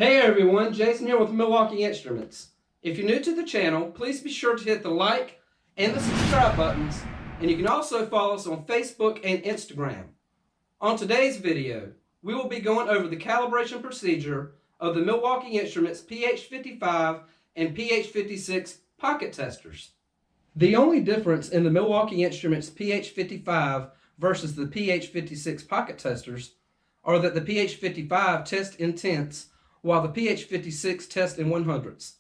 Hey everyone, Jason here with Milwaukee Instruments. If you're new to the channel, please be sure to hit the like and the subscribe buttons, and you can also follow us on Facebook and Instagram. On today's video, we will be going over the calibration procedure of the Milwaukee Instruments pH55 and pH56 pocket testers. The only difference in the Milwaukee Instruments pH55 versus the pH56 pocket testers are that the pH55 test in tenths while the pH56 test in 100ths.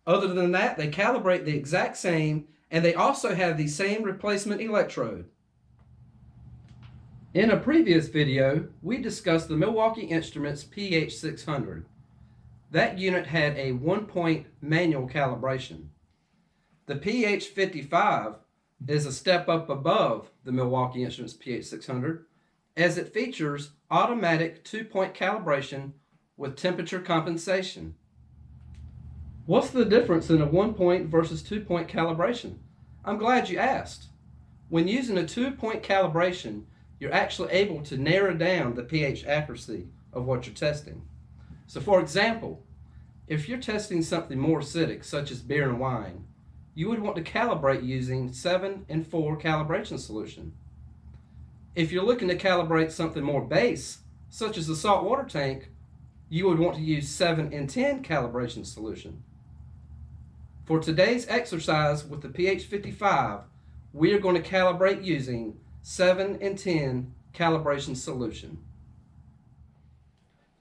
Other than that, they calibrate the exact same, and they also have the same replacement electrode. In a previous video, we discussed the Milwaukee Instruments pH600. That unit had a 1-point manual calibration. The pH55 is a step up above the Milwaukee Instruments pH600 as it features automatic 2-point calibration with temperature compensation. What's the difference in a 1-point versus 2-point calibration? I'm glad you asked. When using a 2-point calibration, you're actually able to narrow down the pH accuracy of what you're testing. So for example, if you're testing something more acidic, such as beer and wine, you would want to calibrate using 7 and 4 calibration solution. If you're looking to calibrate something more base, such as a salt water tank, you would want to use 7 and 10 calibration solution. For today's exercise with the pH55, we are going to calibrate using 7 and 10 calibration solution.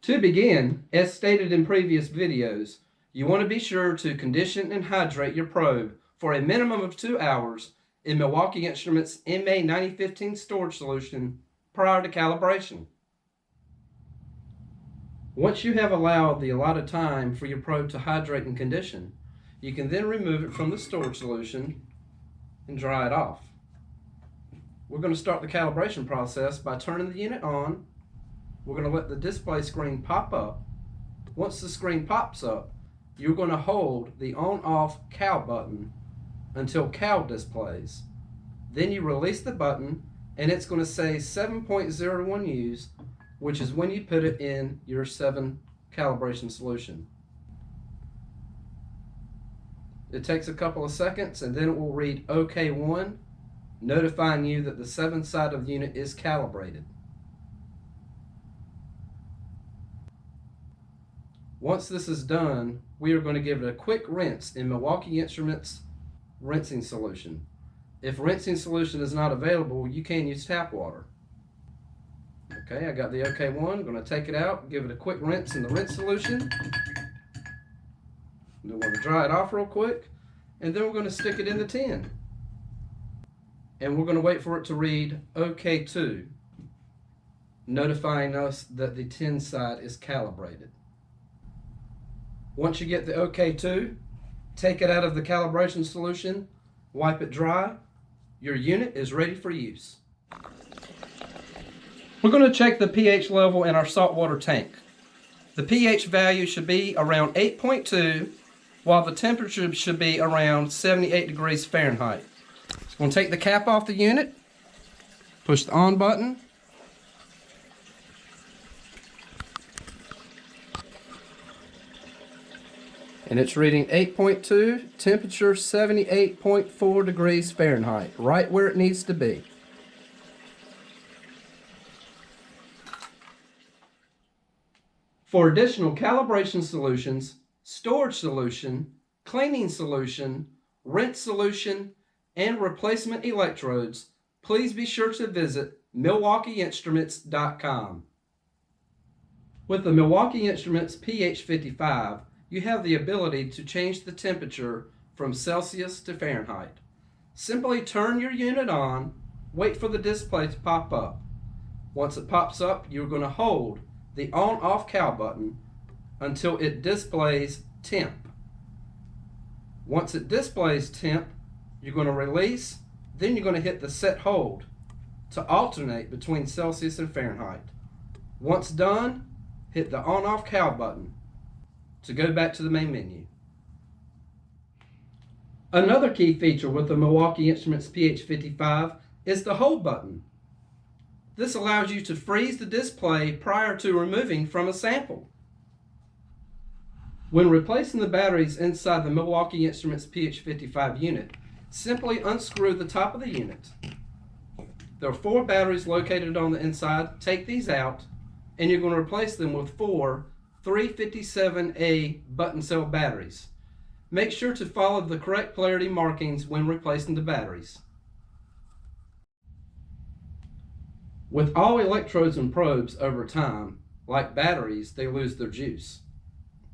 To begin, as stated in previous videos, you want to be sure to condition and hydrate your probe for a minimum of 2 hours in Milwaukee Instruments MA 9015 storage solution prior to calibration. Once you have allowed the allotted time for your probe to hydrate and condition, you can then remove it from the storage solution and dry it off. We're going to start the calibration process by turning the unit on. We're going to let the display screen pop up. Once the screen pops up, you're going to hold the on-off cal button until cal displays. Then you release the button and it's going to say 7.01 use, which is when you put it in your 7 calibration solution. It takes a couple of seconds and then it will read OK1, notifying you that the 7 side of the unit is calibrated. Once this is done, we are going to give it a quick rinse in Milwaukee Instruments rinsing solution. If rinsing solution is not available, you can use tap water. Okay, I got the OK1. I'm going to take it out, give it a quick rinse in the rinse solution. Then we're going to dry it off real quick, and then we're going to stick it in the tin. And we're going to wait for it to read OK2, notifying us that the tin side is calibrated. Once you get the OK2, take it out of the calibration solution, wipe it dry. Your unit is ready for use. We're going to check the pH level in our saltwater tank. The pH value should be around 8.2, while the temperature should be around 78 degrees Fahrenheit. So I'm going to take the cap off the unit, push the on button, and it's reading 8.2, temperature 78.4 degrees Fahrenheit, right where it needs to be. For additional calibration solutions, storage solution, cleaning solution, rinse solution, and replacement electrodes, please be sure to visit MilwaukeeInstruments.com. With the Milwaukee Instruments pH55, you have the ability to change the temperature from Celsius to Fahrenheit. Simply turn your unit on, wait for the display to pop up. Once it pops up, you're going to hold the on-off cal button until it displays temp. Once it displays temp, you're going to release, then you're going to hit the set hold to alternate between Celsius and Fahrenheit. Once done, hit the on-off cal button to go back to the main menu. Another key feature with the Milwaukee Instruments pH55 is the hold button. This allows you to freeze the display prior to removing from a sample. When replacing the batteries inside the Milwaukee Instruments pH55 unit, simply unscrew the top of the unit. There are 4 batteries located on the inside. Take these out, and you're going to replace them with 4 357A button cell batteries. Make sure to follow the correct polarity markings when replacing the batteries. With all electrodes and probes over time, like batteries, they lose their juice.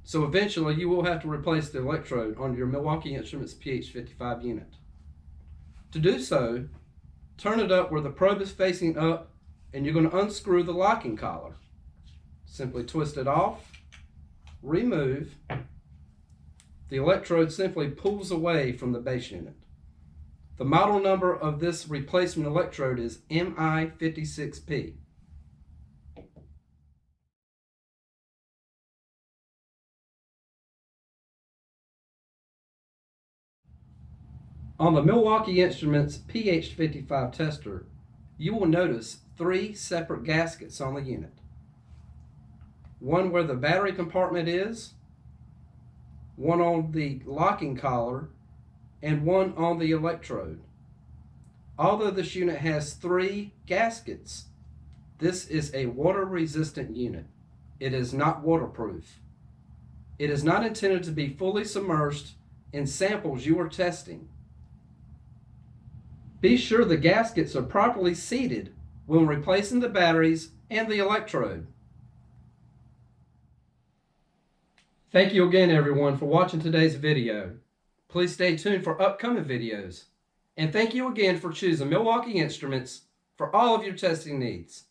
So eventually you will have to replace the electrode on your Milwaukee Instruments pH55 unit. To do so, turn it up where the probe is facing up, and you're going to unscrew the locking collar. Simply twist it off, remove. The electrode simply pulls away from the base unit. The model number of this replacement electrode is MI56P. On the Milwaukee Instruments pH55 tester, you will notice 3 separate gaskets on the unit. One where the battery compartment is, one on the locking collar, and one on the electrode. Although this unit has 3 gaskets, this is a water-resistant unit. It is not waterproof. It is not intended to be fully submerged in samples you are testing. Be sure the gaskets are properly seated when replacing the batteries and the electrode. Thank you again, everyone, for watching today's video. Please stay tuned for upcoming videos. And thank you again for choosing Milwaukee Instruments for all of your testing needs.